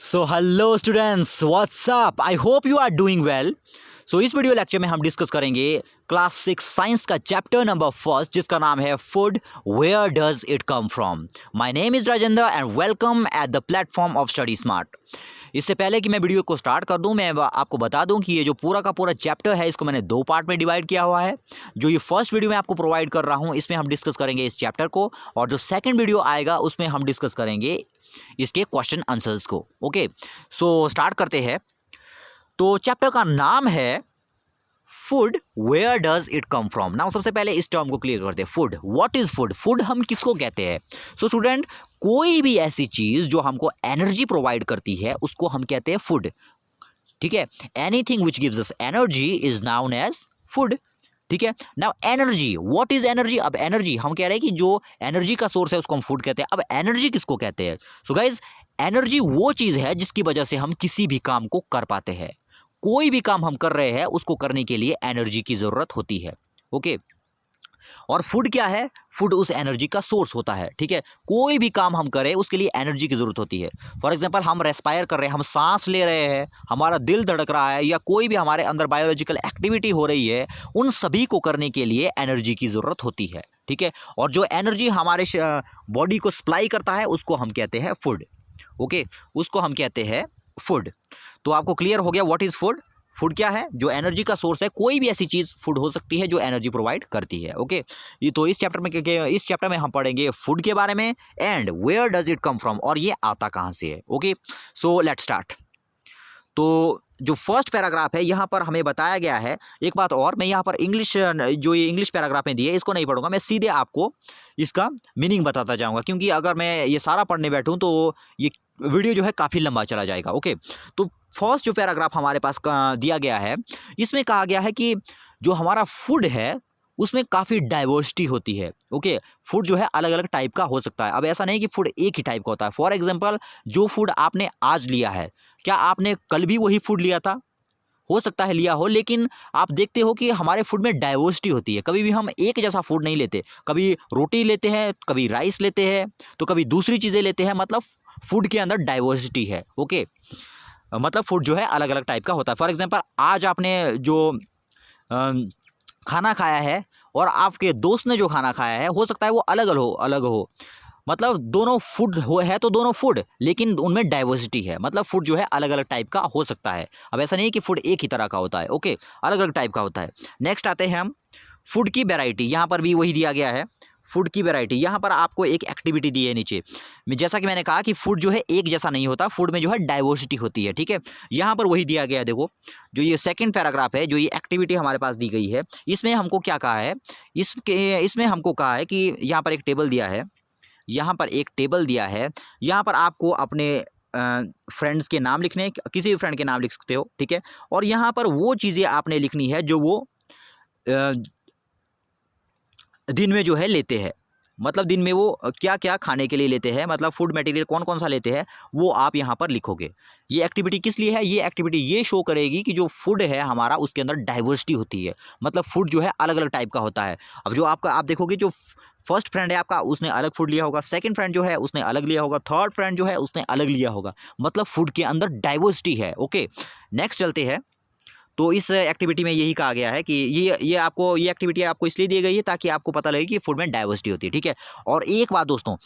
So hello students, what's up. I hope you are doing well. So इस video lecture में हम discuss करेंगे class 6 science का chapter number first, जिसका नाम है food, where does it come from. My name is Rajendra and welcome at the platform of Study Smart. इससे पहले कि मैं वीडियो को स्टार्ट कर दूं, मैं आपको बता दूं कि ये जो पूरा का पूरा चैप्टर है, इसको मैंने दो पार्ट में डिवाइड किया हुआ है। जो ये फर्स्ट वीडियो मैं आपको प्रोवाइड कर रहा हूं, इसमें हम डिस्कस करेंगे इस चैप्टर को, और जो सेकंड वीडियो आएगा उसमें हम डिस्कस करेंगे इसके क्वेश्चन आंसर्स को। ओके, सो स्टार्ट करते हैं। तो चैप्टर का नाम है food, where does it come from. Now सबसे पहले इस टर्म को क्लियर करते हैं। Food, what is food? Food हम किसको कहते हैं? सो स्टूडेंट, कोई भी ऐसी चीज जो हमको एनर्जी प्रोवाइड करती है उसको हम कहते हैं फूड। ठीक है, anything which gives us energy is known as food. ठीक है, now energy, what is energy? अब एनर्जी हम कह रहे हैं कि जो एनर्जी का सोर्स है उसको हम फूड कहते हैं। अब एनर्जी किसको कहते हैं? सो गाइज, एनर्जी वो चीज है जिसकी वजह से हम किसी भी काम को कर पाते हैं। कोई भी काम हम कर रहे हैं उसको करने के लिए एनर्जी की जरूरत होती है। ओके, और फूड क्या है? फूड उस एनर्जी का सोर्स होता है। ठीक है, कोई भी काम हम करें उसके लिए एनर्जी की जरूरत होती है। फॉर एग्जांपल, हम रेस्पायर कर रहे हैं, हम सांस ले रहे हैं, हमारा दिल धड़क रहा है, या कोई भी हमारे अंदर बायोलॉजिकल एक्टिविटी हो रही है, उन सभी को करने के लिए एनर्जी की जरूरत होती है। ठीक है, और जो एनर्जी हमारे बॉडी को सप्लाई करता है उसको हम कहते हैं फूड। ओके, उसको हम कहते हैं फूड। तो आपको क्लियर हो गया व्हाट इज फूड? फूड क्या है? जो एनर्जी का सोर्स है। कोई भी ऐसी चीज फूड हो सकती है जो एनर्जी प्रोवाइड करती है। ओके, ये तो इस चैप्टर में हम पढ़ेंगे फूड के बारे में, and where does it come from, और ये आता कहां से है। Okay, so let's start. तो जो फर्स्ट पैराग्राफ है यहाँ पर हमें बताया गया है। एक बात और, मैं यहाँ पर इंग्लिश, जो ये इंग्लिश पैराग्राफ में दिए इसको नहीं पढ़ूंगा, मैं सीधे आपको इसका मीनिंग बताता जाऊंगा, क्योंकि अगर मैं ये सारा पढ़ने बैठूं तो ये वीडियो जो है काफ़ी लंबा चला जाएगा। ओके, तो फर्स्ट जो पैराग्राफ हमारे पास दिया गया है, इसमें कहा गया है कि जो हमारा फूड है उसमें काफ़ी डाइवर्सिटी होती है। ओके, फूड जो है अलग अलग टाइप का हो सकता है। अब ऐसा नहीं कि फूड एक ही टाइप का होता है। फॉर एग्जांपल, जो फूड आपने आज लिया है, क्या आपने कल भी वही फूड लिया था? हो सकता है लिया हो, लेकिन आप देखते हो कि हमारे फूड में डाइवर्सिटी होती है। कभी भी हम एक जैसा फूड नहीं लेते। कभी रोटी लेते हैं, कभी राइस लेते हैं, तो कभी दूसरी चीज़ें लेते हैं। मतलब फूड के अंदर डाइवर्सिटी है। ओके, मतलब फूड जो है अलग अलग टाइप का होता है। फॉर एग्जांपल, आज आपने जो खाना खाया है और आपके दोस्त ने जो खाना खाया है, हो सकता है वो अलग हो। मतलब दोनों फूड हो है तो दोनों फूड, लेकिन उनमें डाइवर्सिटी है। मतलब फूड जो है अलग अलग टाइप का हो सकता है। अब ऐसा नहीं कि फूड एक ही तरह का होता है। ओके, अलग अलग टाइप का होता है। नेक्स्ट आते हैं हम फूड की वैरायटी। यहाँ पर भी वही दिया गया है, फूड की वैरायटी। यहाँ पर आपको एक एक्टिविटी दी है नीचे। जैसा कि मैंने कहा कि फूड जो है एक जैसा नहीं होता, फूड में जो है डाइवर्सिटी होती है। ठीक है, यहाँ पर वही दिया गया है। देखो, जो ये सेकंड पैराग्राफ है, जो ये एक्टिविटी हमारे पास दी गई है, इसमें हमको क्या कहा है? इसमें हमको कहा है कि यहाँ पर एक टेबल दिया है, यहाँ पर एक टेबल दिया है। यहाँ पर आपको अपने फ्रेंड्स के नाम लिखने, किसी भी फ्रेंड के नाम लिख सकते हो। ठीक है, और यहाँ पर वो चीज़ें आपने लिखनी है जो वो दिन में जो है लेते हैं। मतलब दिन में वो क्या क्या खाने के लिए लेते हैं, मतलब फूड मटेरियल कौन कौन सा लेते हैं, वो आप यहाँ पर लिखोगे। ये एक्टिविटी किस लिए है? ये एक्टिविटी ये शो करेगी कि जो फूड है हमारा, उसके अंदर डाइवर्सिटी होती है। मतलब फूड जो है अलग अलग टाइप का होता है। अब जो आप देखोगे, जो फर्स्ट फ्रेंड है आपका, उसने अलग फूड लिया होगा। सेकंड फ्रेंड जो है उसने अलग लिया होगा। थर्ड फ्रेंड जो है उसने अलग लिया होगा। मतलब फूड के अंदर डाइवर्सिटी है। ओके, नेक्स्ट चलते हैं। तो इस एक्टिविटी में यही कहा गया है कि ये एक्टिविटी आपको इसलिए दी गई है ताकि आपको पता लगे कि फूड में डाइवर्सिटी होती है। ठीक है, और एक बात दोस्तों,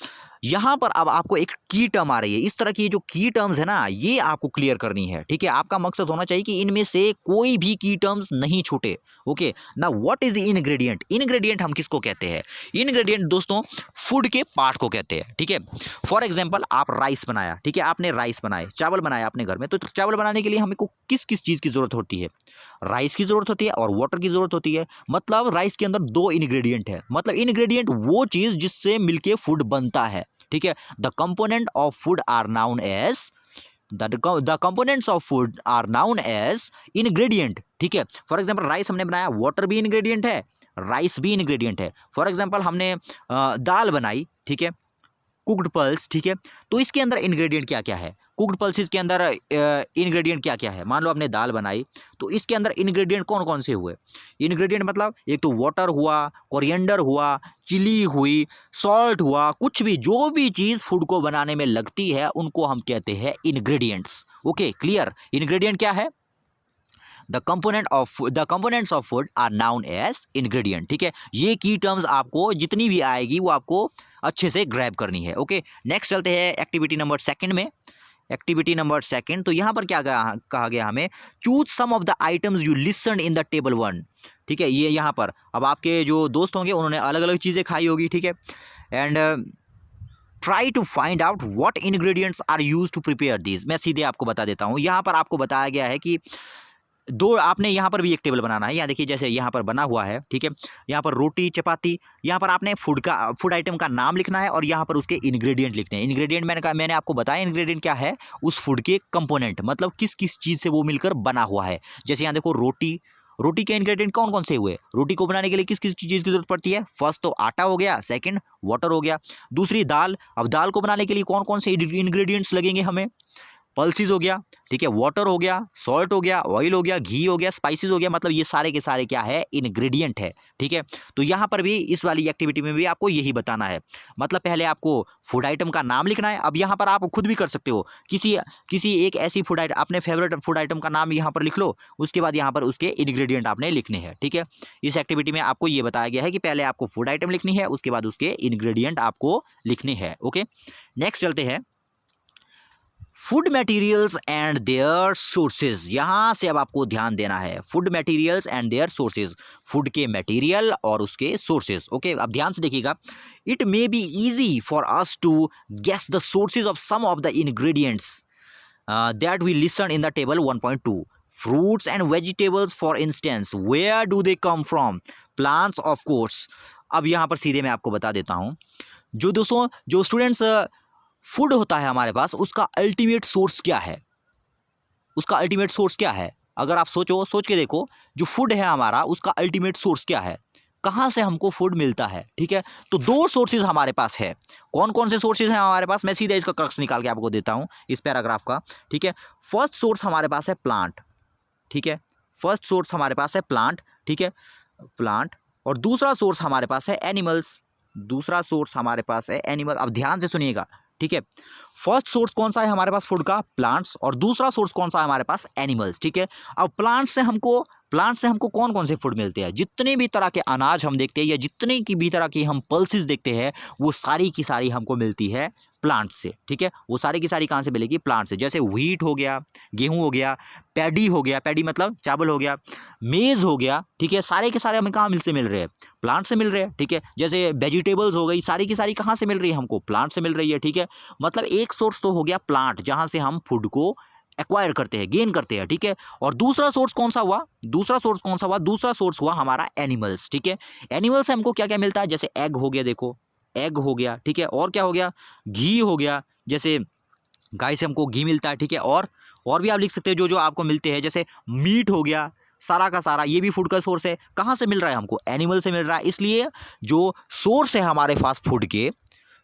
यहाँ पर अब आपको एक की टर्म आ रही है। इस तरह की जो की टर्म्स है ना, ये आपको क्लियर करनी है। ठीक है, आपका मकसद होना चाहिए कि इनमें से कोई भी की टर्म्स नहीं छूटे। ओके, ना व्हाट इज इनग्रेडिएंट? इनग्रेडिएंट हम किसको कहते हैं? इनग्रेडिएंट दोस्तों फूड के पार्ट को कहते हैं। ठीक है, फॉर एग्जाम्पल, आप राइस बनाया, ठीक है, आपने राइस बनाए, चावल बनाया अपने घर में, तो चावल बनाने के लिए हमें को किस किस चीज़ की जरूरत होती है? राइस की जरूरत होती है और वाटर की जरूरत होती है। मतलब राइस के अंदर दो इंग्रेडिएंट है। मतलब इंग्रेडिएंट वो चीज जिससे मिलके फूड बनता है। ठीक है, the component of food are known as the components of food are known as ingredient. ठीक है, फॉर एग्जांपल, राइस हमने बनाया, वाटर भी इंग्रेडिएंट है, राइस भी इंग्रेडिएंट है। फॉर एग्जांपल, हमने दाल बनाई, ठीक है, कुक्ड पल्स। ठीक है, तो इसके अंदर इंग्रेडिएंट क्या क्या है? कुक्ड पल्सेस के अंदर इंग्रेडिएंट क्या क्या है। मान लो आपने दाल बनाई तो इसके अंदर इंग्रेडिएंट कौन कौन से हुए। इंग्रेडिएंट मतलब एक तो वाटर हुआ, कोरिएंडर हुआ, चिली हुई, सॉल्ट हुआ, कुछ भी जो भी चीज़ फूड को बनाने में लगती है उनको हम कहते हैं इंग्रेडिएंट्स। Okay, clear. इंग्रेडिएंट क्या है? The components of food are known as ingredient. ठीक है, ये की टर्म्स आपको जितनी भी आएगी वो आपको अच्छे से ग्रैब करनी है। ओके, नेक्स्ट चलते हैं एक्टिविटी नंबर सेकंड में। एक्टिविटी नंबर सेकंड, तो यहाँ पर क्या कहा गया हमें, choose some of the items you listened in the table 1। ठीक है, ये यहाँ पर अब आपके जो दोस्त होंगे उन्होंने अलग अलग चीज़ें खाई होगी। ठीक है, and try to find out what ingredients are use to prepare this. मैं सीधे आपको बता देता हूँ, यहाँ पर आपको बताया गया है कि दो, आपने यहाँ पर भी एक टेबल बनाना है। यहाँ देखिए जैसे यहाँ पर बना हुआ है। ठीक है, यहाँ पर रोटी चपाती, यहाँ पर आपने फूड आइटम का नाम लिखना है और यहाँ पर उसके इंग्रेडिएंट लिखने हैं। इंग्रेडिएंट मैंने आपको बताया इंग्रेडिएंट क्या है, उस फूड के कंपोनेंट, मतलब किस किस चीज़ से वो मिलकर बना हुआ है। जैसे यहाँ देखो रोटी के इंग्रेडिएंट कौन कौन से हुए। रोटी को बनाने के लिए किस किस चीज़ की जरूरत पड़ती है। फर्स्ट तो आटा हो गया, सेकंड वाटर हो गया, दूसरी दाल। अब दाल को बनाने के लिए कौन कौन से इंग्रेडिएंट्स लगेंगे हमें, पल्सेस हो गया, ठीक है, वाटर हो गया, सॉल्ट हो गया, ऑयल हो गया, घी हो गया, स्पाइसेस हो गया, मतलब ये सारे के सारे क्या है, इंग्रेडिएंट है। ठीक है, तो यहाँ पर भी इस वाली एक्टिविटी में भी आपको यही बताना है। मतलब पहले आपको फूड आइटम का नाम लिखना है। अब यहाँ पर आप खुद भी कर सकते हो, किसी एक ऐसी फूड आइटम, अपने फेवरेट फूड आइटम का नाम यहाँ पर लिख लो, उसके बाद यहाँ पर उसके इंग्रेडिएंट आपने लिखने हैं। ठीक है, इस एक्टिविटी में आपको ये बताया गया है कि पहले आपको फूड आइटम लिखनी है, उसके बाद उसके इंग्रेडिएंट आपको लिखने हैं। ओके, नेक्स्ट चलते हैं, food materials and their sources. यहां से अब आपको ध्यान देना है, food materials and their sources, food के मटेरियल और उसके सोर्सेज। ओके, अब ध्यान से देखिएगा, it may be easy for us to guess the sources of some of the ingredients that we listed in the table 1.2. fruits and vegetables for instance, where do they come from? plants of course. अब यहाँ पर सीधे मैं आपको बता देता हूँ, जो दोस्तों जो स्टूडेंट्स फूड होता है हमारे पास, उसका अल्टीमेट सोर्स क्या है, उसका अल्टीमेट सोर्स क्या है। अगर आप सोच के देखो, जो फूड है हमारा उसका अल्टीमेट सोर्स क्या है, कहाँ से हमको फूड मिलता है। ठीक है, तो दो सोर्सेज हमारे पास है। कौन कौन से सोर्सेज हैं हमारे पास, मैं सीधे इसका क्रक्स निकाल के आपको देता हूँ इस पैराग्राफ का। ठीक है, फर्स्ट सोर्स हमारे पास है प्लांट। ठीक है, फर्स्ट सोर्स हमारे पास है प्लांट। ठीक है, प्लांट, और दूसरा सोर्स हमारे पास है एनिमल्स। दूसरा सोर्स हमारे पास है एनिमल। अब ध्यान से सुनिएगा, ठीक है, फर्स्ट सोर्स कौन सा है हमारे पास फूड का, प्लांट्स, और दूसरा सोर्स कौन सा है हमारे पास, एनिमल्स। ठीक है, अब प्लांट से हमको कौन कौन से फूड मिलते हैं, जितने भी तरह के अनाज हम देखते हैं या जितने की भी तरह की हम पल्सेस देखते हैं, वो सारी की सारी हमको मिलती है प्लांट से। ठीक है, वो सारी की सारी कहाँ से मिलेगी, प्लांट से। जैसे व्हीट हो गया, गेहूं हो गया, पैडी हो गया, पैडी मतलब चावल हो गया, मेज हो गया। ठीक है, सारे के सारे हमें कहाँ से मिल रहे हैं, प्लांट से मिल रहे हैं। ठीक है, जैसे वेजिटेबल्स हो गई, सारी की सारी कहाँ से मिल रही है हमको, प्लांट से मिल रही है। ठीक है, मतलब एक सोर्स तो हो गया प्लांट, जहाँ से हम फूड को एक्वायर करते हैं, गेन करते हैं। ठीक है, और दूसरा सोर्स कौन सा हुआ, दूसरा सोर्स हुआ हमारा एनिमल्स। ठीक है, एनिमल से हमको क्या क्या मिलता है, जैसे एग हो गया, देखो एग हो गया। ठीक है, और क्या हो गया, घी हो गया, जैसे गाय से हमको घी मिलता है। ठीक है, और भी आप लिख सकते हैं जो जो आपको मिलते हैं, जैसे मीट हो गया, सारा का सारा ये भी फूड का सोर्स है। कहाँ से मिल रहा है हमको, एनिमल से मिल रहा है। इसलिए जो सोर्स है हमारे पास फूड के,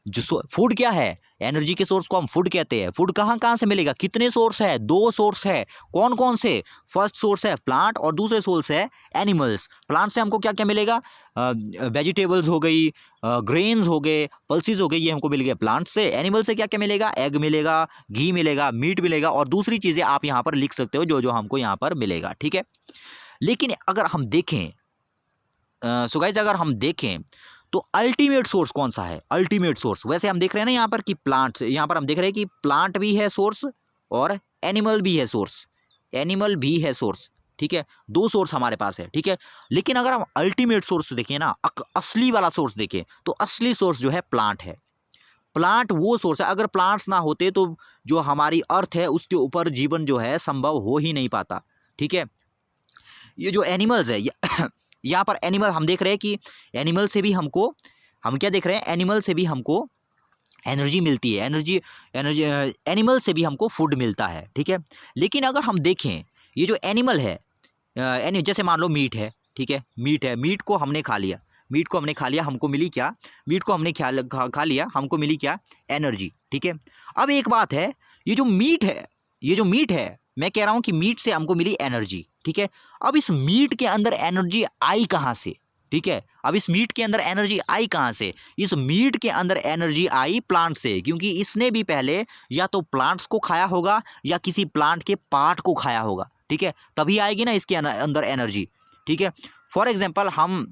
जो फूड क्या है, एनर्जी के सोर्स को हम फूड कहते हैं। फूड कहाँ कहाँ से मिलेगा, कितने सोर्स है, दो सोर्स है। कौन कौन से, फर्स्ट सोर्स है प्लांट और दूसरे सोर्स है एनिमल्स। प्लांट से हमको क्या क्या मिलेगा, वेजिटेबल्स हो गई, ग्रेन्स हो गए, पल्सेस हो गई, ये हमको मिल गया प्लांट से। एनिमल से क्या क्या मिलेगा, एग मिलेगा, घी मिलेगा, मीट मिलेगा, और दूसरी चीज़ें आप यहाँ पर लिख सकते हो जो जो हमको यहाँ पर मिलेगा। ठीक है, लेकिन अगर हम देखें सो गाइस, अगर हम देखें तो अल्टीमेट सोर्स कौन सा है, अल्टीमेट सोर्स। वैसे हम देख रहे हैं ना यहाँ पर कि प्लांट, यहाँ पर हम देख रहे हैं कि प्लांट भी है सोर्स और एनिमल भी है सोर्स, एनिमल भी है सोर्स। ठीक है, दो सोर्स हमारे पास है। ठीक है, लेकिन अगर हम अल्टीमेट सोर्स देखें ना, असली वाला सोर्स देखें, तो असली सोर्स जो है प्लांट है। प्लांट वो सोर्स है, अगर प्लांट्स ना होते तो जो हमारी अर्थ है उसके ऊपर जीवन जो है संभव हो ही नहीं पाता। ठीक है, ये जो एनिमल्स है, यहाँ पर एनिमल हम देख रहे हैं कि एनिमल से भी हमको, हम क्या देख रहे हैं, एनिमल से भी हमको एनर्जी मिलती है, एनर्जी एनिमल से भी हमको फूड मिलता है। ठीक है, लेकिन अगर हम देखें ये जो एनिमल है, जैसे मान लो मीट है। ठीक है, मीट को हमने खा लिया, हमको मिली क्या, मीट को हमने खा लिया, हमको मिली क्या, एनर्जी। ठीक है, अब एक बात है ये जो मीट है, ये जो मीट है, मैं कह रहा हूं कि मीट से हमको मिली एनर्जी, ठीक है। अब इस मीट के अंदर एनर्जी आई कहां से, ठीक है। अब इस मीट के अंदर एनर्जी आई कहां से, इस मीट के अंदर एनर्जी आई प्लांट से, क्योंकि इसने भी पहले या तो प्लांट्स को खाया होगा या किसी प्लांट के पार्ट को खाया होगा, ठीक है, तभी आएगी ना इसके अंदर एनर्जी, ठीक है। फॉर एग्जाम्पल हम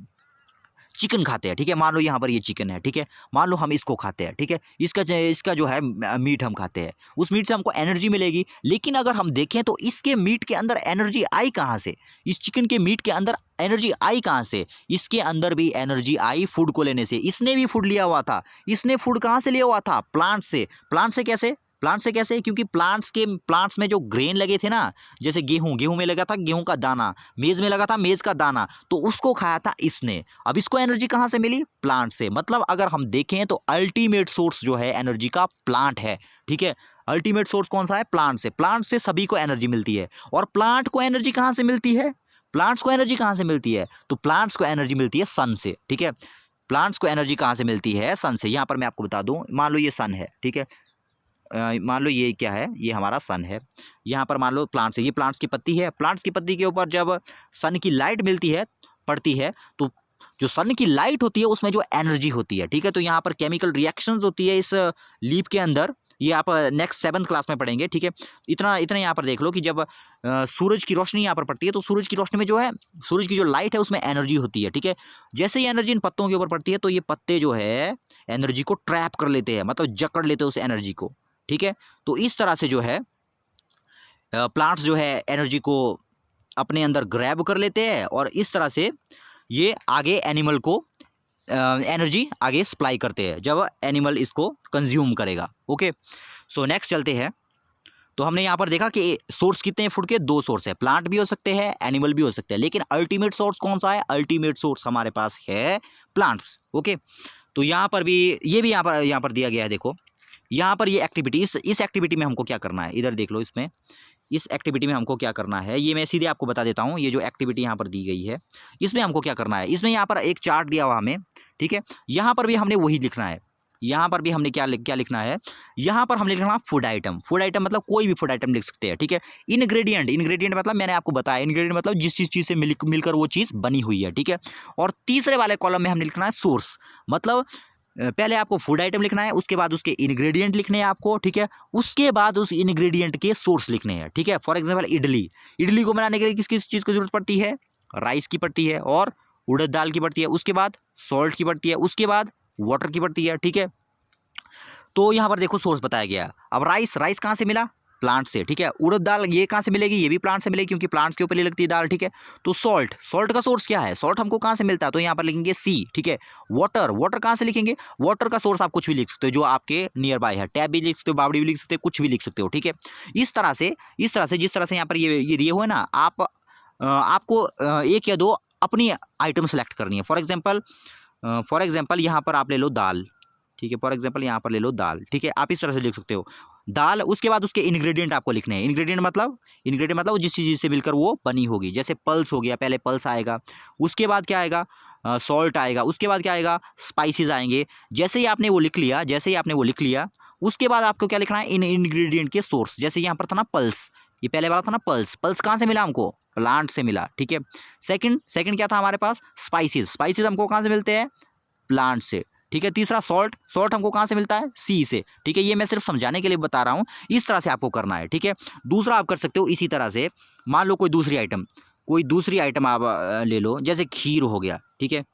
चिकन खाते हैं, ठीक है, मान लो यहाँ पर ये चिकन है, ठीक है, मान लो हम इसको खाते हैं, ठीक है, इसका जो है मीट हम खाते हैं, उस मीट से हमको एनर्जी मिलेगी। लेकिन अगर हम देखें तो इसके मीट के अंदर एनर्जी आई कहाँ से, इस चिकन के मीट के अंदर एनर्जी आई कहाँ से, इसके अंदर भी एनर्जी आई फूड को लेने से। इसने भी फूड लिया हुआ था, इसने फूड कहाँ से लिया हुआ था, प्लांट से। प्लांट से कैसे, प्लांट से कैसे, क्योंकि प्लांट्स में जो ग्रेन लगे थे ना, जैसे गेहूं में लगा था गेहूं का दाना, मेज में लगा था मेज का दाना, तो उसको खाया था इसने। अब इसको एनर्जी कहां से मिली, प्लांट से। मतलब अगर हम देखें तो अल्टीमेट सोर्स जो है एनर्जी का प्लांट है, ठीक है। अल्टीमेट सोर्स कौन सा है, प्लांट से। प्लांट से सभी को एनर्जी मिलती है। और प्लांट को एनर्जी कहां से मिलती है, प्लांट्स को एनर्जी कहां से मिलती है, तो प्लांट्स को एनर्जी मिलती है सन से, ठीक है। प्लांट्स को एनर्जी कहां से मिलती है, सन से। यहां पर मैं आपको बता दूं, मान लो ये सन है, ठीक है, मान लो ये क्या है, ये हमारा सन है। यहाँ पर मान लो प्लांट्स है, ये प्लांट्स की पत्ती है। प्लांट्स की पत्ती के ऊपर जब सन की लाइट मिलती है, पड़ती है, तो जो सन की लाइट होती है उसमें जो एनर्जी होती है, ठीक है, तो यहाँ पर केमिकल रिएक्शंस होती है इस लीफ के अंदर। ये आप नेक्स्ट 7th क्लास में पढ़ेंगे, ठीक है। इतना इतना यहाँ पर देख लो कि जब सूरज की रोशनी यहाँ पर पड़ती है, तो सूरज की रोशनी में जो है, सूरज की जो लाइट है उसमें एनर्जी होती है, ठीक है। जैसे ही एनर्जी इन पत्तों के ऊपर पड़ती है, तो ये पत्ते जो है एनर्जी को ट्रैप कर लेते हैं, मतलब जकड़ लेते हैं उस एनर्जी को, ठीक है। तो इस तरह से जो है प्लांट्स जो है एनर्जी को अपने अंदर ग्रैब कर लेते हैं, और इस तरह से ये आगे एनिमल को एनर्जी आगे सप्लाई करते हैं जब एनिमल इसको कंज्यूम करेगा। ओके, सो नेक्स्ट चलते हैं। तो हमने यहाँ पर देखा कि सोर्स कितने हैं फूड के, 2 सोर्स है, प्लांट भी हो सकते हैं, एनिमल भी हो सकते हैं, लेकिन अल्टीमेट सोर्स कौन सा है, अल्टीमेट सोर्स हमारे पास है प्लांट्स। ओके, तो यहाँ पर भी ये भी यहाँ पर दिया गया है। देखो यहाँ पर ये एक्टिविटी, इस एक्टिविटी में हमको क्या करना है, इधर देख लो, इसमें इस एक्टिविटी में हमको क्या करना है, ये मैं सीधे आपको बता देता हूँ। ये जो एक्टिविटी यहाँ पर दी गई है, इसमें हमको क्या करना है, इसमें यहाँ पर एक चार्ट दिया हुआ हमें, ठीक है। यहाँ पर भी हमने वही लिखना है, यहाँ पर भी हमने क्या लिखना है, यहाँ पर हमने लिखना फूड आइटम। फूड आइटम मतलब कोई भी फूड आइटम लिख सकते हैं, ठीक है। इनग्रेडिएंट मतलब मैंने आपको बताया, इनग्रेडिएंट मतलब जिस चीज़ से मिलकर वो चीज़ बनी हुई है, ठीक है। और तीसरे वाले कॉलम में हमने लिखना है सोर्स, मतलब पहले आपको फूड आइटम लिखना है, उसके बाद उसके इंग्रेडिएंट लिखने हैं आपको, ठीक है। उसके बाद उस इंग्रेडिएंट के सोर्स लिखने हैं, ठीक है। फॉर एग्जांपल इडली को बनाने के लिए किस किस चीज़ की जरूरत पड़ती है, राइस की पड़ती है, और उड़द दाल की पड़ती है, उसके बाद सॉल्ट की पड़ती है, उसके बाद वाटर की पड़ती है, ठीक है। तो यहाँ पर देखो सोर्स बताया गया। अब राइस कहाँ से मिला, प्लांट से, ठीक है। उड़द दाल ये कहाँ से मिलेगी, ये भी प्लांट से मिलेगी, क्योंकि प्लांट के ऊपर ही लगती है दाल, ठीक है। तो सॉल्ट का सोर्स क्या है, सॉल्ट हमको कहाँ से मिलता है, तो यहाँ पर लिखेंगे सी, ठीक है। वाटर कहाँ से लिखेंगे, वाटर का सोर्स आप कुछ भी लिख सकते हो जो आपके नियर बाय है, टैप भी लिख सकते हो, बावड़ी भी लिख सकते हो, कुछ भी लिख सकते हो, ठीक है। इस तरह से जिस तरह से यहाँ पर ये दिए हुए ना, आपको 1 या 2 अपनी आइटम सेलेक्ट करनी है। फॉर एग्जाम्पल यहाँ पर आप ले लो दाल, ठीक है। फॉर एग्जाम्पल यहाँ पर ले लो दाल, ठीक है, आप इस तरह से लिख सकते हो दाल। उसके बाद उसके इंग्रेडिएंट आपको लिखने हैं। इंग्रेडिएंट मतलब जिस चीज़ से मिलकर वो बनी होगी। जैसे पल्स हो गया, पहले पल्स आएगा, उसके बाद क्या आएगा, सॉल्ट आएगा, उसके बाद क्या आएगा, स्पाइसेस आएंगे। जैसे ही आपने वो लिख लिया, उसके बाद आपको क्या लिखना है, इन इंग्रेडिएंट के सोर्स। जैसे यहाँ पर था ना पल्स, ये पहले वाला था ना पल्स कहाँ से मिला हमको, प्लांट से मिला, ठीक है। सेकंड क्या था हमारे पास, स्पाइसेस हमको कहाँ से मिलते हैं, प्लांट से, ठीक है। तीसरा सॉल्ट हमको कहाँ से मिलता है, सी से, ठीक है। ये मैं सिर्फ समझाने के लिए बता रहा हूँ, इस तरह से आपको करना है, ठीक है। दूसरा आप कर सकते हो इसी तरह से, मान लो कोई दूसरी आइटम आप ले लो, जैसे खीर हो गया, ठीक है,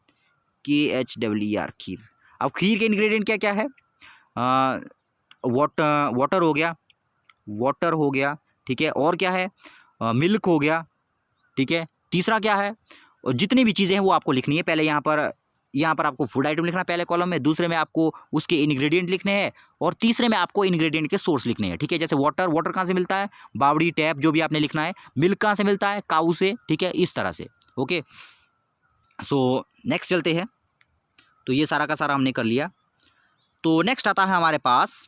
KHER खीर। अब खीर के इंग्रेडिएंट क्या क्या है, वाटर हो गया, ठीक है। और क्या है, मिल्क हो गया, ठीक है। तीसरा क्या है, और जितनी भी चीज़ें हैं वो आपको लिखनी है। पहले यहाँ पर आपको फूड आइटम लिखना है पहले कॉलम में, दूसरे में आपको उसके इंग्रेडिएंट लिखने हैं, और तीसरे में आपको इंग्रेडिएंट के सोर्स लिखने हैं, ठीक है। जैसे वाटर कहाँ से मिलता है, बावड़ी, टैप, जो भी आपने लिखना है। मिल्क कहाँ से मिलता है, काऊ से, ठीक है, इस तरह से। ओके, सो नेक्स्ट चलते हैं। तो ये सारा का सारा हमने कर लिया। तो नेक्स्ट आता है हमारे पास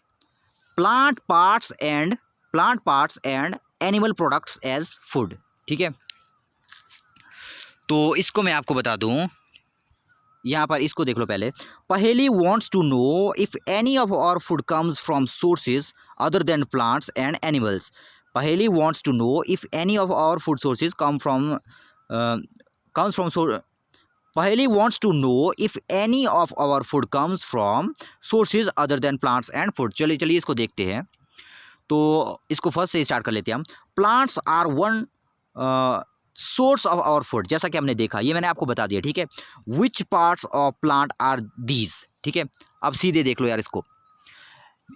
plant parts and animal products as food, ठीक है। तो इसको मैं आपको बता दूं, यहाँ पर इसको देख लो पहले। Paheli wants to know if any of our food comes from sources other than plants and animals. Paheli wants to know if any of our food sources comes from Paheli wants to know if any of our food comes from sources other than plants and food. चलिए इसको देखते हैं। तो इसको first से start कर लेते हैं हम। Plants are one source of our food, जैसा कि हमने देखा, ये मैंने आपको बता दिया, ठीक है। Which parts of plant are these, ठीक है। अब सीधे देख लो यार इसको,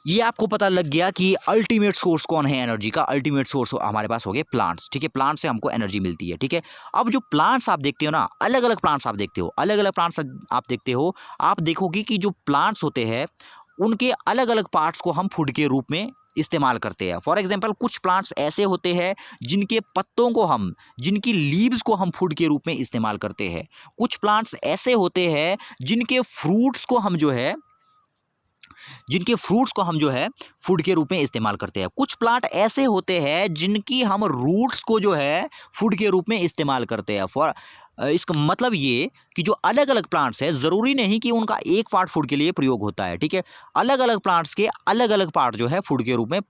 ये आपको पता लग गया कि अल्टीमेट सोर्स कौन है एनर्जी का। अल्टीमेट सोर्स हमारे पास हो गए प्लांट्स, ठीक है। प्लांट से हमको एनर्जी मिलती है, ठीक है। अब जो प्लांट्स आप देखते हो ना, अलग अलग प्लांट्स आप देखते हो, अलग अलग प्लांट्स आप देखते हो, आप देखोगे कि जो प्लांट्स होते हैं उनके अलग अलग पार्ट्स को हम फूड के रूप में इस्तेमाल करते हैं। फॉर एग्जाम्पल कुछ प्लांट्स ऐसे होते हैं जिनके पत्तों को हम, जिनकी लीव्स को हम फूड के रूप में इस्तेमाल करते हैं। कुछ प्लांट्स ऐसे होते हैं जिनके फ्रूट्स को हम जो है फूड के रूप में इस्तेमाल करते हैं। कुछ प्लांट ऐसे होते हैं जिनकी हम रूट्स को जो है फूड के रूप में इस्तेमाल करते हैं। फॉर इसका मतलब ये कि जो अलग अलग प्लांट्स है, ज़रूरी नहीं कि उनका एक पार्ट फूड के लिए प्रयोग होता है, ठीक है। अलग अलग प्लांट्स के अलग अलग पार्ट जो है फूड के रूप में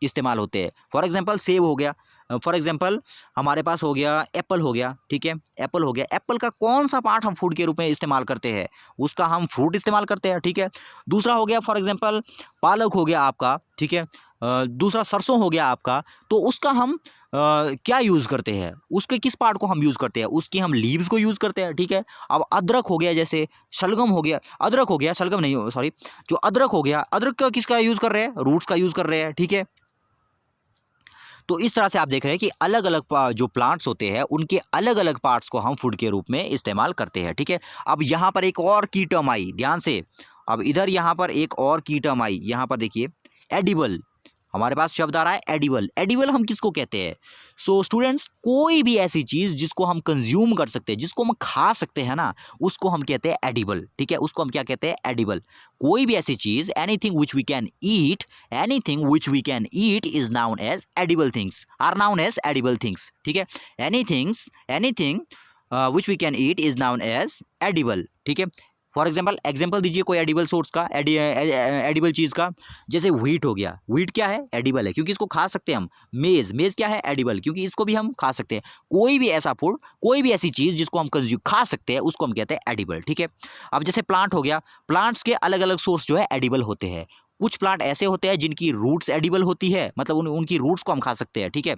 इस्तेमाल होते हैं। फॉर एग्जांपल सेब हो गया, फॉर एग्जांपल हमारे पास हो गया एप्पल हो गया, ठीक है। एप्पल हो गया, एप्पल का कौन सा पार्ट हम फूड के रूप में इस्तेमाल करते हैं, उसका हम फ्रूट इस्तेमाल करते हैं, ठीक है। दूसरा हो गया फॉर एग्जांपल पालक हो गया आपका, ठीक है। दूसरा सरसों हो गया आपका, तो उसका हम क्या यूज़ करते हैं, उसके किस पार्ट को हम यूज़ करते हैं, उसकी हम लीव्स को यूज़ करते हैं, ठीक है। अब अदरक हो गया, जैसे शलगम हो गया, अदरक हो गया, शलगम नहीं, सॉरी, जो अदरक हो गया, अदरक का किसका यूज़ कर रहे हैं, रूट्स का यूज़ कर रहे हैं, ठीक है। तो इस तरह से आप देख रहे हैं कि अलग अलग जो प्लांट्स होते हैं उनके अलग अलग पार्ट्स को हम फूड के रूप में इस्तेमाल करते हैं, ठीक है। अब यहाँ पर एक और की टर्म आई, ध्यान से, अब इधर यहाँ पर एक और की टर्म आई, यहाँ पर देखिए एडिबल, हमारे पास शब्द आ रहा है एडिबल। एडिबल हम किसको कहते हैं? सो स्टूडेंट्स, कोई भी ऐसी चीज़ जिसको हम कंज्यूम कर सकते हैं, जिसको हम खा सकते हैं ना, उसको हम कहते हैं एडिबल, ठीक है। उसको हम क्या कहते हैं? एडिबल। कोई भी ऐसी चीज़, anything which we can eat, anything which we can eat is known as edible things, are known as edible things, ठीक है। Anything which we can eat is known as edible, ठीक है। फॉर एग्जाम्पल दीजिए कोई edible source का, edible चीज़ का, जैसे व्हीट हो गया। व्हीट क्या है? एडिबल है, क्योंकि इसको खा सकते हैं हम। मेज़ क्या है? एडिबल, क्योंकि इसको भी हम खा सकते हैं। कोई भी ऐसा फूड, कोई भी ऐसी चीज़ जिसको हम कंज्यूम खा सकते हैं, उसको हम कहते हैं एडिबल, ठीक है। अब जैसे प्लांट हो गया, प्लांट्स के अलग अलग सोर्स जो है एडिबल होते हैं। कुछ प्लांट ऐसे होते हैं जिनकी रूट्स एडिबल होती है, मतलब उनकी रूट्स को हम खा सकते हैं, ठीक है।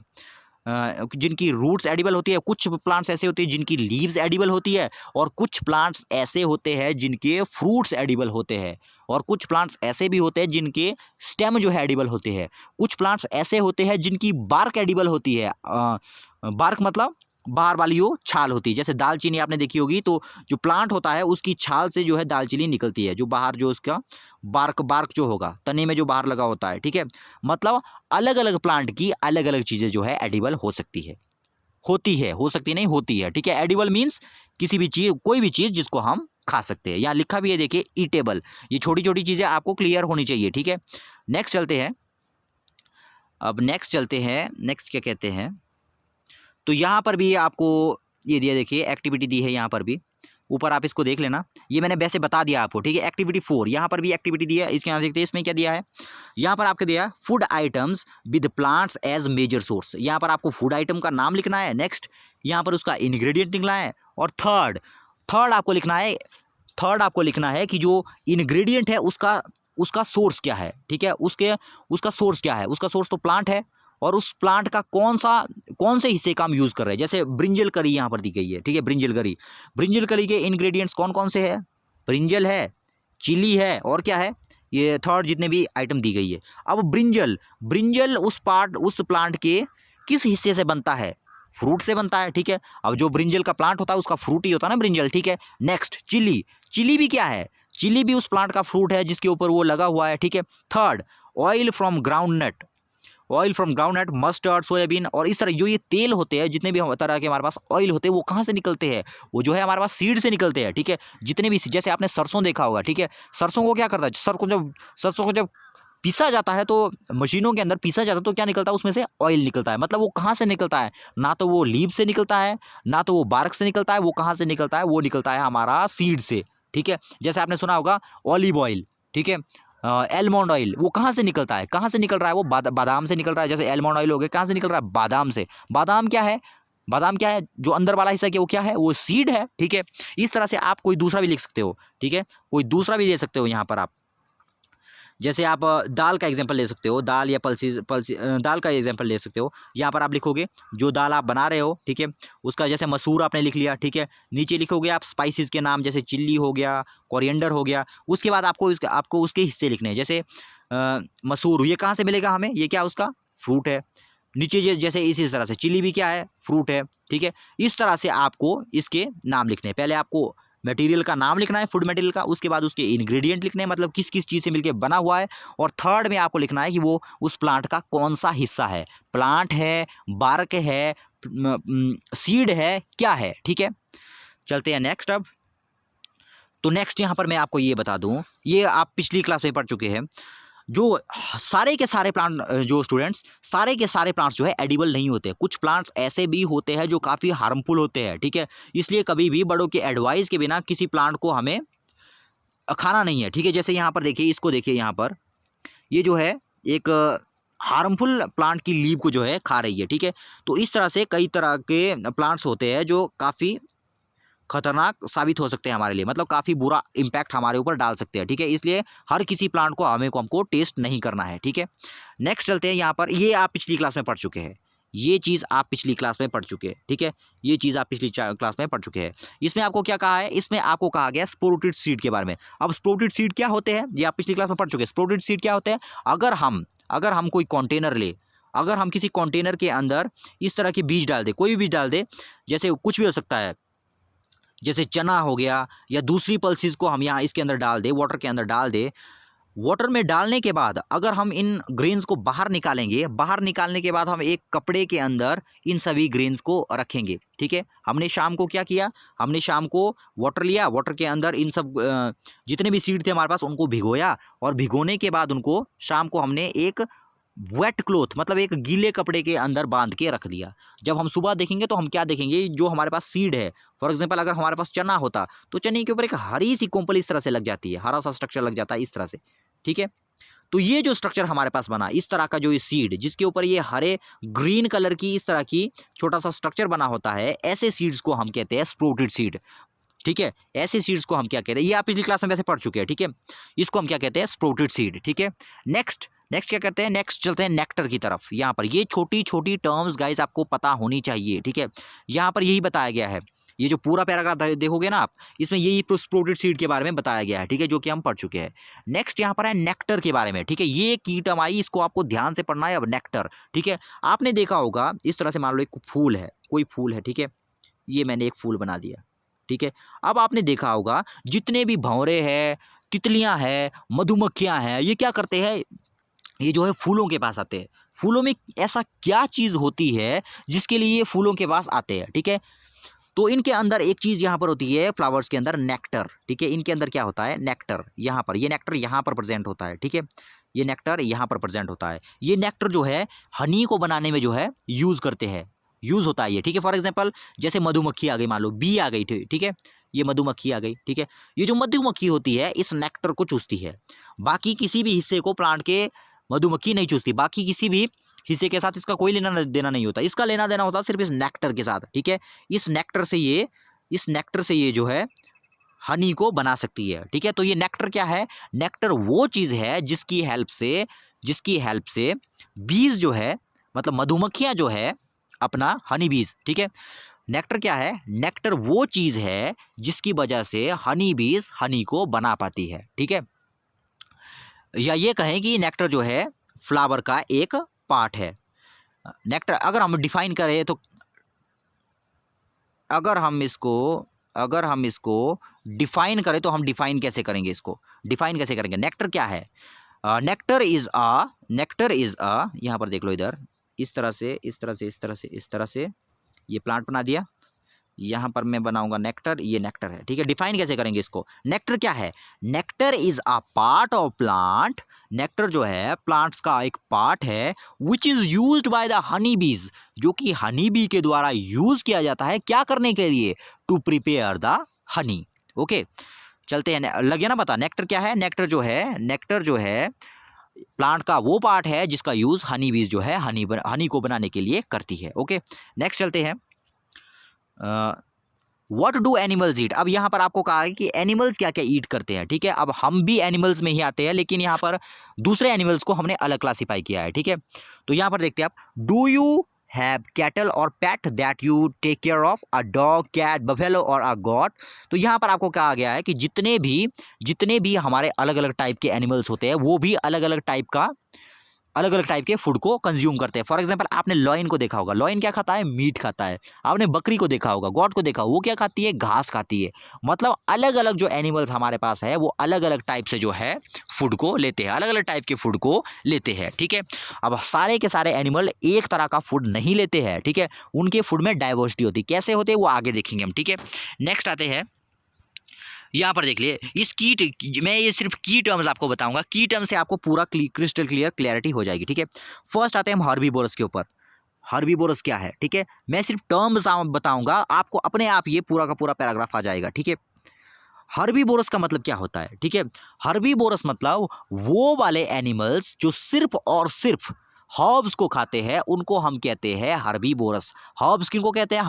जिनकी रूट्स एडिबल होती है। कुछ प्लांट्स ऐसे होते हैं जिनकी लीव्स एडिबल होती है, और कुछ प्लांट्स ऐसे होते हैं जिनके फ्रूट्स एडिबल होते हैं, और कुछ प्लांट्स ऐसे भी होते हैं जिनके स्टेम जो है एडिबल होते हैं। कुछ प्लांट्स ऐसे होते हैं जिनकी बार्क एडिबल होती है। बार्क मतलब बाहर वाली वो छाल होती है। जैसे दालचीनी आपने देखी होगी, तो जो प्लांट होता है उसकी छाल से जो है दालचीनी निकलती है, जो बाहर जो उसका बार्क जो होगा तने में जो बाहर लगा होता है, ठीक है। मतलब अलग अलग प्लांट की अलग अलग चीज़ें जो है एडिबल हो सकती है, हो सकती नहीं, होती है, ठीक है। एडिबल मीन्स किसी भी चीज़, कोई भी चीज़ जिसको हम खा सकते हैं। यहाँ लिखा भी है देखिए ईटेबल। ये छोटी छोटी चीज़ें आपको क्लियर होनी चाहिए, ठीक है। नेक्स्ट चलते हैं, नेक्स्ट क्या कहते हैं, तो यहाँ पर भी आपको ये दिया, देखिए एक्टिविटी दी है यहाँ पर भी, ऊपर आप इसको देख लेना। ये मैंने वैसे बता दिया आपको, ठीक है। एक्टिविटी 4 यहाँ पर भी एक्टिविटी दिया है, इसके यहाँ देखते हैं इसमें क्या दिया है। यहाँ पर आपको दिया food items with plants as major source. यहाँ पर आपको फूड आइटम का नाम लिखना है। नेक्स्ट यहाँ पर उसका इंग्रेडिएंट लिखना है। और थर्ड आपको लिखना है कि जो इंग्रेडिएंट है उसका सोर्स क्या है, ठीक है। उसका सोर्स क्या है? उसका सोर्स तो प्लांट है, और उस प्लांट का कौन से हिस्से का हम यूज़ कर रहे हैं। जैसे ब्रिंजल करी यहाँ पर दी गई है, ठीक है। ब्रिंजल करी के इंग्रेडिएंट्स कौन कौन से हैं? ब्रिंजल है, चिली है, और क्या है, ये थर्ड जितने भी आइटम दी गई है। अब ब्रिंजल उस प्लांट के किस हिस्से से बनता है? फ्रूट से बनता है, ठीक है। अब जो ब्रिंजल का प्लांट होता है उसका फ्रूट ही होता है ना ब्रिंजल, ठीक है। नेक्स्ट चिली भी क्या है? चिली भी उस प्लांट का फ्रूट है जिसके ऊपर वो लगा हुआ है, ठीक है। Third oil from groundnut, mustard, soybean, और इस तरह जो ये तेल होते हैं, जितने भी तरह के हमारे पास ऑयल होते हैं, वो कहाँ से निकलते हैं? वो जो है हमारे पास सीड से निकलते हैं, ठीक है। जितने भी, जैसे आपने सरसों देखा होगा, ठीक है। सरसों को क्या करता है? सरसों को जब पीसा जाता है, तो मशीनों के अंदर पीसा जाता है, तो क्या निकलता है? उसमें से ऑयल निकलता है। मतलब वो कहाँ से निकलता है? ना तो वो लीव से निकलता है, ना तो वो बार्क से निकलता है। वो कहाँ से निकलता है? वो निकलता है हमारा सीड से, ठीक है। जैसे आपने सुना होगा ऑलिव ऑयल, ठीक है। एलमंड ऑयल वो कहाँ से निकलता है, कहाँ से निकल रहा है, वो बादाम से निकल रहा है। जैसे एलमंड ऑयल हो गया, कहाँ से निकल रहा है, बादाम से। बादाम क्या है, बादाम क्या है, जो अंदर वाला हिस्सा क्या वो क्या है, वो सीड है। ठीक है, इस तरह से आप कोई दूसरा भी लिख सकते हो। ठीक है, कोई दूसरा भी ले सकते हो यहाँ पर आप। जैसे आप दाल का एग्जांपल ले सकते हो, दाल या दाल का एग्जांपल ले सकते हो। यहाँ पर आप लिखोगे जो दाल आप बना रहे हो, ठीक है, उसका जैसे मसूर आपने लिख लिया। ठीक है, नीचे लिखोगे आप स्पाइसेस के नाम, जैसे चिल्ली हो गया, कोरिएंडर हो गया। उसके बाद आपको उसके हिस्से लिखने हैं। जैसे मसूर ये कहाँ से मिलेगा हमें, ये क्या उसका फ्रूट है। नीचे जैसे इसी तरह से चिल्ली भी क्या है, फ्रूट है। ठीक है, इस तरह से आपको इसके नाम लिखने हैं। पहले आपको मटेरियल का नाम लिखना है, फूड मटेरियल का, उसके बाद उसके इंग्रेडिएंट लिखने हैं, मतलब किस किस चीज़ से मिलकर बना हुआ है। और थर्ड में आपको लिखना है कि वो उस प्लांट का कौन सा हिस्सा है, प्लांट है, बार्क है, सीड है, क्या है। ठीक है, चलते हैं नेक्स्ट। अब तो नेक्स्ट यहाँ पर मैं आपको ये बता दूं, ये आप पिछली क्लास में पढ़ चुके हैं। जो सारे के सारे प्लांट, जो स्टूडेंट्स, सारे के सारे प्लांट्स जो है एडिबल नहीं होते। कुछ प्लांट्स ऐसे भी होते हैं जो काफ़ी हार्मफुल होते हैं। ठीक है, इसलिए कभी भी बड़ों के एडवाइस के बिना किसी प्लांट को हमें खाना नहीं है। ठीक है, जैसे यहाँ पर देखिए, इसको देखिए, यहाँ पर ये जो है एक हार्मफुल प्लांट की लीव को जो है खा रही है। ठीक है, तो इस तरह से कई तरह के प्लांट्स होते हैं जो काफ़ी खतरनाक साबित हो सकते हैं हमारे लिए, मतलब काफ़ी बुरा इम्पैक्ट हमारे ऊपर डाल सकते हैं। ठीक है, इसलिए हर किसी प्लांट को हमको टेस्ट नहीं करना है। ठीक है, नेक्स्ट चलते हैं। यहाँ पर ये आप पिछली क्लास में पढ़ चुके हैं, ये चीज़ आप पिछली क्लास में पढ़ चुके हैं। ठीक है, ये चीज़ आप पिछली क्लास में पढ़ चुके हैं। इसमें आपको क्या कहा है, इसमें आपको कहा गया स्पोर्टेड सीड के बारे में। अब स्पोर्टेड सीड क्या होते हैं, ये आप पिछली क्लास में पढ़ चुके हैं। स्पोर्टेड सीड क्या होते हैं, अगर हम कोई कंटेनर ले, अगर हम किसी कंटेनर के अंदर इस तरह के बीज डाल दे, कोई भी बीज डाल दे, जैसे कुछ भी हो सकता है, जैसे चना हो गया या दूसरी पल्सेस को हम यहाँ इसके अंदर डाल दे, वाटर के अंदर डाल दे। वाटर में डालने के बाद अगर हम इन ग्रेन्स को बाहर निकालेंगे, बाहर निकालने के बाद हम एक कपड़े के अंदर इन सभी ग्रेन्स को रखेंगे। ठीक है, हमने शाम को क्या किया, हमने शाम को वाटर लिया, वाटर के अंदर इन सब जितने भी सीड थे हमारे पास उनको भिगोया, और भिगोने के बाद उनको शाम को हमने एक वेट क्लोथ, मतलब एक गीले कपड़े के अंदर बांध के रख दिया। जब हम सुबह देखेंगे तो हम क्या देखेंगे, जो हमारे पास सीड है, फॉर एग्जांपल अगर हमारे पास चना होता तो चने के ऊपर एक हरी सी कोम्पल इस तरह से लग जाती है, हरा सा स्ट्रक्चर लग जाता है इस तरह से। ठीक है, तो ये जो स्ट्रक्चर हमारे पास बना, इस तरह का जो ये सीड जिसके ऊपर ये हरे ग्रीन कलर की इस तरह की छोटा सा स्ट्रक्चर बना होता है, ऐसे सीड्स को हम कहते हैं स्प्रोटेड सीड। ठीक है, ऐसे सीड्स को हम क्या कहते हैं, ये आप पिछली क्लास में वैसे पढ़ चुके हैं। ठीक है, इसको हम क्या कहते हैं, स्प्रोटेड सीड। ठीक है, नेक्स्ट क्या करते हैं, नेक्स्ट चलते हैं नेक्टर की तरफ। यहाँ पर ये छोटी छोटी टर्म्स गाइस आपको पता होनी चाहिए। ठीक है, यहाँ पर यही बताया गया है, ये जो पूरा पैराग्राफ देखोगे ना आप, इसमें यही स्प्रोटेड सीड के बारे में बताया गया है। ठीक है, जो कि हम पढ़ चुके हैं। नेक्स्ट यहाँ पर है नेक्टर के बारे में। ठीक है, ये की टर्म आई, इसको आपको ध्यान से पढ़ना है। अब नेक्टर, ठीक है, आपने देखा होगा इस तरह से, मान लो एक फूल है, कोई फूल है। ठीक है, ये मैंने एक फूल बना दिया। ठीक है, अब आपने देखा होगा जितने भी भंवरे हैं, तितलियां हैं, मधुमक्खियां हैं, ये क्या करते हैं, ये जो है फूलों के पास आते हैं। फूलों में ऐसा क्या चीज़ होती है जिसके लिए ये फूलों के पास आते हैं। ठीक है, तो इनके अंदर एक चीज़ यहाँ पर होती है, फ्लावर्स के अंदर नेक्टर। ठीक है, इनके अंदर क्या होता है, नेक्टर। यहाँ पर ये नेक्टर यहाँ पर प्रेजेंट होता है। ठीक है, ये नेक्टर यहाँ पर प्रेजेंट होता है। ये नेक्टर जो है हनी को बनाने में जो है यूज़ करते हैं, यूज़ होता है ये। ठीक है, फॉर एग्जाम्पल जैसे मधुमक्खी आ गई, मान लो बी आ गई। ठीक है, ये मधुमक्खी आ गई। ठीक है, ये जो मधुमक्खी होती है इस नेक्टर को चूसती है, बाकी किसी भी हिस्से को प्लांट के मधुमक्खी नहीं चूसती, बाकी किसी भी हिस्से के साथ इसका कोई लेना देना नहीं होता, इसका लेना देना होता सिर्फ इस नेक्टर के साथ। ठीक है, इस नेक्टर से ये जो है हनी को बना सकती है। ठीक है, तो ये नेक्टर क्या है, नेक्टर वो चीज़ है जिसकी हेल्प से बीज जो है, मतलब मधुमक्खियाँ जो है अपना हनी बीज। ठीक है, नेक्टर क्या है, नेक्टर वो चीज़ है जिसकी वजह से हनी बीज हनी को बना पाती है। ठीक है, या ये कहें कि नेक्टर जो है फ्लावर का एक पार्ट है। नेक्टर अगर हम डिफाइन करें तो, अगर हम इसको डिफाइन करें तो हम डिफाइन कैसे करेंगे, इसको डिफाइन कैसे करेंगे, नेक्टर क्या है, नेक्टर इज अ, यहाँ पर देख लो, इधर इस तरह से ये प्लांट बना दिया, यहाँ पर मैं बनाऊंगा नेक्टर, ये नेक्टर है। ठीक है, डिफाइन कैसे करेंगे इसको, नेक्टर क्या है, nectar is a part of plant. Nectar जो है प्लांट्स का एक पार्ट है, विच is used by the Honey बीज, जो कि हनी बी के द्वारा यूज किया जाता है क्या करने के लिए, to prepare the honey. Okay, चलते हैं, लगे ना पता नेक्टर क्या है। नेक्टर जो है प्लांट का वो पार्ट है जिसका यूज हनी बीज जो है हनी को बनाने के लिए करती है। ओके, नेक्स्ट चलते हैं। What do animals eat. अब यहाँ पर आपको कहा है कि एनिमल्स क्या क्या ईट करते हैं। ठीक है, अब हम भी एनिमल्स में ही आते हैं, लेकिन यहाँ पर दूसरे एनिमल्स को हमने अलग क्लासीफाई किया है। ठीक है, तो यहाँ पर देखते हैं आप, डू यू हैव कैटल और pet that you take care of, a dog, cat, buffalo और अ गॉट। तो यहाँ पर आपको कहा गया है कि जितने भी हमारे अलग अलग टाइप के एनिमल्स होते हैं वो भी अलग अलग टाइप के फूड को कंज्यूम करते हैं। फॉर एग्जांपल आपने लॉयन को देखा होगा, लॉयन क्या खाता है, मीट खाता है। आपने बकरी को देखा होगा, गॉट को देखा, वो क्या खाती है, घास खाती है। मतलब अलग अलग जो एनिमल्स हमारे पास है वो अलग अलग टाइप से जो है फूड को लेते हैं, अलग अलग टाइप के फूड को लेते हैं। ठीक है, अब सारे के सारे एनिमल एक तरह का फूड नहीं लेते हैं। ठीक है, उनके फूड में डाइवर्सिटी होती है, कैसे होते हैं वो आगे देखेंगे हम। ठीक है, नेक्स्ट आते हैं, यहाँ पर देख लिए इस मैं ये सिर्फ की टर्म्स आपको बताऊंगा, की टर्म से आपको पूरा क्रिस्टल क्लियरिटी हो जाएगी। ठीक है, फर्स्ट आते हैं हम हर्बीवोरस के ऊपर। हर्बीवोरस क्या है, ठीक है, मैं सिर्फ टर्म्स बताऊंगा, आपको अपने आप ये पूरा का पूरा पैराग्राफ आ जाएगा। ठीक है, हर्बीवोरस का मतलब क्या होता है। ठीक है, हर्बीवोरस मतलब वो वाले एनिमल्स जो सिर्फ और सिर्फ हर्ब्स को खाते हैं उनको हम कहते हैं हर्बीवोरस। हर्ब्स किनको कहते हैं,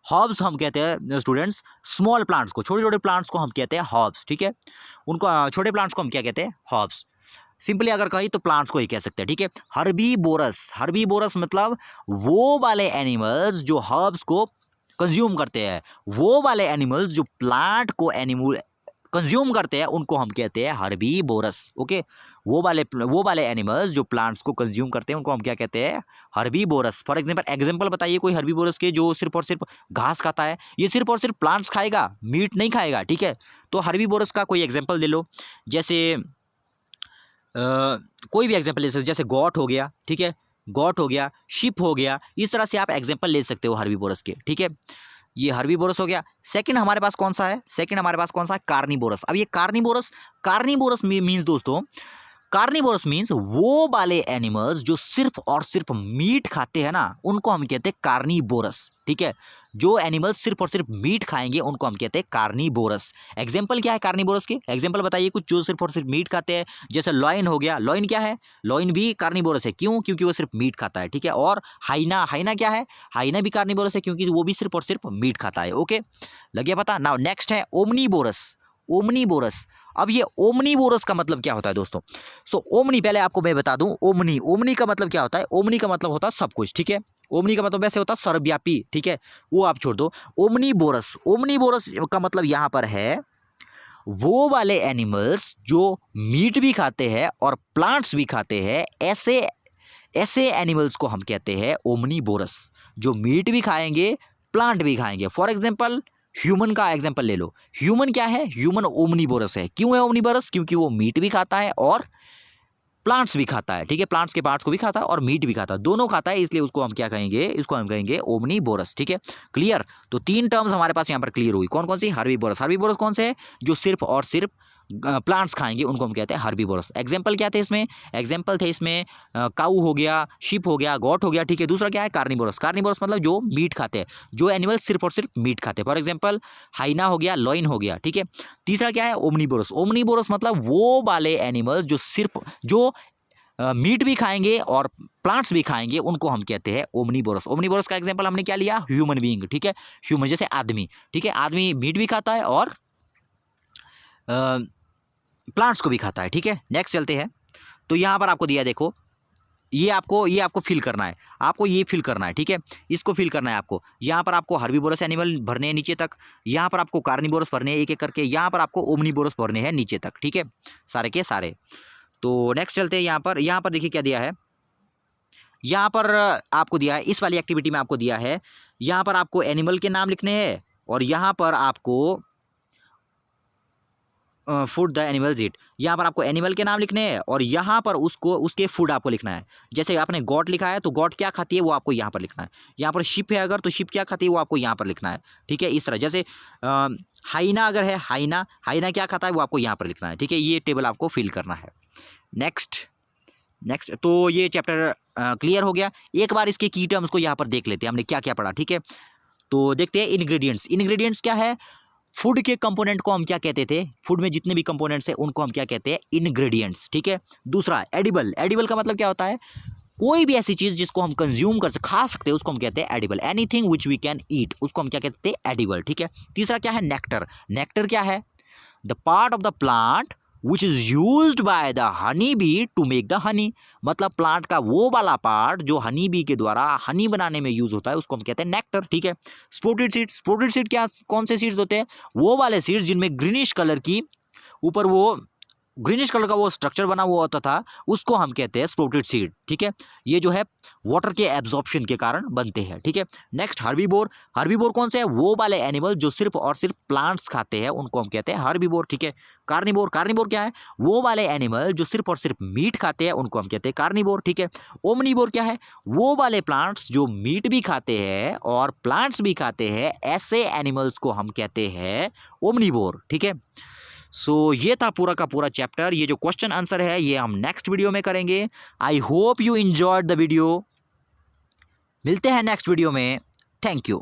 हर्ब्स हम कहते हैं स्टूडेंट्स स्मॉल प्लांट्स को, छोटे छोटे प्लांट्स को हम कहते हैं हर्ब्स। ठीक है, उनको छोटे प्लांट्स को हम क्या कहते हैं, हर्ब्स। सिंपली अगर कहीं तो प्लांट्स को ही कह सकते हैं। ठीक है, हर्बीवोरस मतलब वो वाले एनिमल्स जो हर्ब्स को कंज्यूम करते हैं, वो वाले एनिमल्स जो प्लांट को कंज्यूम करते हैं उनको हम कहते हैं हर्बीवोरस। ओके, वो वाले एनिमल्स जो प्लांट्स को कंज्यूम करते हैं उनको हम क्या कहते हैं, हर्बीवोरस। फॉर एग्जांपल बताइए कोई हर्बीवोरस के जो सिर्फ और सिर्फ घास खाता है, ये सिर्फ और सिर्फ प्लांट्स खाएगा, मीट नहीं खाएगा। ठीक है, तो हर्बीवोरस का कोई एग्जांपल ले लो, जैसे कोई भी एग्जांपल ले सकते, जैसे गॉट हो गया। ठीक है, गॉट हो गया, शिप हो गया, इस तरह से आप एग्जांपल ले सकते हो हर्बीवोरस के। ठीक है, ये हर्बीवोरस हो गया। सेकंड हमारे पास कौन सा है, कार्निवोरस। अब ये कार्निवोरस मींस दोस्तों, कार्निवोरस मींस वो वाले एनिमल्स जो सिर्फ और सिर्फ मीट खाते हैं ना उनको हम कहते हैं कार्निवोरस। ठीक है, जो एनिमल्स सिर्फ और सिर्फ मीट खाएंगे उनको हम कहते हैं कार्निवोरस। एग्जांपल क्या है कार्निवोरस के, एग्जांपल बताइए कुछ जो सिर्फ और सिर्फ मीट खाते हैं। जैसे लॉयन हो गया, लॉयन क्या है, लॉयन भी कार्निवोरस है। क्यों, क्योंकि वो सिर्फ मीट खाता है। ठीक है, और हाइना क्या है, हाइना भी कार्निवोरस है क्योंकि वो भी सिर्फ और सिर्फ मीट खाता है। ओके, लगे पता। नाउ नेक्स्ट है ओमनीवोरस। अब ये ओमनीवोरस का मतलब क्या होता है दोस्तों। सो ओमनी, पहले आपको मैं बता दूं, ओमनी का मतलब क्या होता है। ओमनी का मतलब होता है सब कुछ। ठीक है, ओमनी का मतलब वैसे होता है सर्वव्यापी। ठीक है, वो आप छोड़ दो। ओमनीवोरस का मतलब यहां पर है वो वाले एनिमल्स जो मीट भी खाते हैं और प्लांट्स भी खाते हैं, ऐसे एनिमल्स को हम कहते हैं ओमनीवोरस, जो मीट भी खाएंगे प्लांट भी खाएंगे। फॉर एग्जांपल ह्यूमन का एग्जांपल ले लो, ह्यूमन क्या है, ह्यूमन ओमनीवोरस है। क्यों है ओमनीवोरस, क्योंकि वो मीट भी खाता है और प्लांट्स भी खाता है। ठीक है, प्लांट्स के पार्ट्स को भी खाता है और मीट भी खाता है, दोनों खाता है, इसलिए उसको हम क्या कहेंगे, इसको हम कहेंगे ओमनीवोरस। ठीक है, क्लियर। तो 3 टर्म्स हमारे पास यहाँ पर क्लियर हुई। कौन कौन सी, हर्बीवोरस कौन से है, जो सिर्फ और सिर्फ प्लांट्स खाएंगे उनको हम कहते हैं हर्बीवोरस। एग्जाम्पल क्या थे इसमें, एग्जाम्पल थे इसमें काऊ हो गया, शिप हो गया, गॉट हो गया। ठीक है, दूसरा क्या है, कार्निवोरस मतलब जो मीट खाते हैं, जो एनिमल सिर्फ और सिर्फ मीट खाते हैं। फॉर एग्जाम्पल हाइना हो गया, लॉइन हो गया। ठीक है, तीसरा क्या है, ओमनीवोरस मतलब वो वाले एनिमल्स जो मीट भी खाएंगे और प्लांट्स भी खाएंगे उनको हम कहते हैं ओमनीवोरस का एग्जांपल हमने क्या लिया, ह्यूमन बीइंग। ठीक है, ह्यूमन जैसे आदमी। ठीक है, आदमी मीट भी खाता है और प्लांट्स को भी खाता है। ठीक है, नेक्स्ट चलते हैं। तो यहाँ पर आपको दिया, देखो ये आपको फिल करना है, आपको ये फिल करना है। ठीक है, इसको फिल करना है आपको। यहाँ पर आपको हर्बीवोरस एनिमल भरने हैं नीचे तक, यहाँ पर आपको कार्निवोरस भरने हैं एक एक करके, यहाँ पर आपको ओमनीवोरस भरने हैं नीचे तक। ठीक है, सारे के सारे। तो नेक्स्ट चलते हैं। यहाँ पर देखिए क्या दिया है, यहाँ पर आपको दिया है, इस वाली एक्टिविटी में आपको दिया है, यहाँ पर आपको एनिमल के नाम लिखने हैं और यहाँ पर आपको फूड द एनिमल्स ईट, यहाँ पर आपको एनिमल के नाम लिखने हैं और यहाँ पर उसके फूड आपको लिखना है। जैसे आपने गॉट लिखा है तो गॉट क्या खाती है वो आपको यहाँ पर लिखना है। यहाँ पर शिप है अगर तो शिप क्या खाती है वो आपको यहाँ पर लिखना है। ठीक है, इस तरह। जैसे हाइना अगर है, हाइना क्या खाता है वो आपको यहाँ पर लिखना है। ठीक है, ये टेबल आपको फिल करना है। नेक्स्ट तो ये चैप्टर क्लियर हो गया। एक बार इसके की टर्म्स को यहाँ पर देख लेते हैं हमने क्या क्या पढ़ा। ठीक है, तो देखते हैं इंग्रेडिएंट्स क्या है। फूड के कंपोनेंट को हम क्या कहते थे, फूड में जितने भी कंपोनेंट्स हैं उनको हम क्या कहते हैं, इंग्रेडिएंट्स, ठीक है। दूसरा एडिबल, एडिबल का मतलब क्या होता है, कोई भी ऐसी चीज जिसको हम कंज्यूम कर खा सकते हैं उसको हम कहते हैं edible, anything which we can eat उसको हम क्या कहते हैं, एडिबल, ठीक है। तीसरा क्या है, नेक्टर, नेक्टर क्या है, the part of the plant which is used by the honey bee to make the honey, मतलब प्लांट का वो वाला पार्ट जो हनी बी के द्वारा हनी बनाने में यूज होता है उसको हम कहते हैं नेक्टर, ठीक है। स्पोर्टेड सीड्स, स्पोर्टेड सीड क्या, कौन से सीड्स होते हैं, वो वाले सीड्स जिनमें ग्रीनिश कलर की ऊपर वो ग्रीनिश कलर का वो स्ट्रक्चर बना हुआ होता था उसको हम कहते हैं स्प्रोटेड सीड, ठीक है। ये जो है वाटर के एब्जॉर्प्शन के कारण बनते हैं, ठीक है। नेक्स्ट हर्बीवोर, हर्बीवोर कौन से है, वो वाले एनिमल जो सिर्फ और सिर्फ प्लांट्स खाते हैं उनको हम कहते हैं हर्बीवोर, ठीक है। कार्निवोर, कार्निवोर क्या है, वो वाले एनिमल जो सिर्फ और सिर्फ मीट खाते हैं उनको हम कहते हैं कार्निवोर, ठीक है। ओमनीवोर क्या है, वो वाले प्लांट्स जो मीट भी खाते हैं और प्लांट्स भी खाते हैं, ऐसे एनिमल्स को हम कहते हैं ओमनीवोर, ठीक है। सो ये था पूरा का पूरा चैप्टर, ये जो क्वेश्चन आंसर है ये हम नेक्स्ट वीडियो में करेंगे। आई hope you enjoyed the video, मिलते हैं नेक्स्ट वीडियो में, थैंक यू।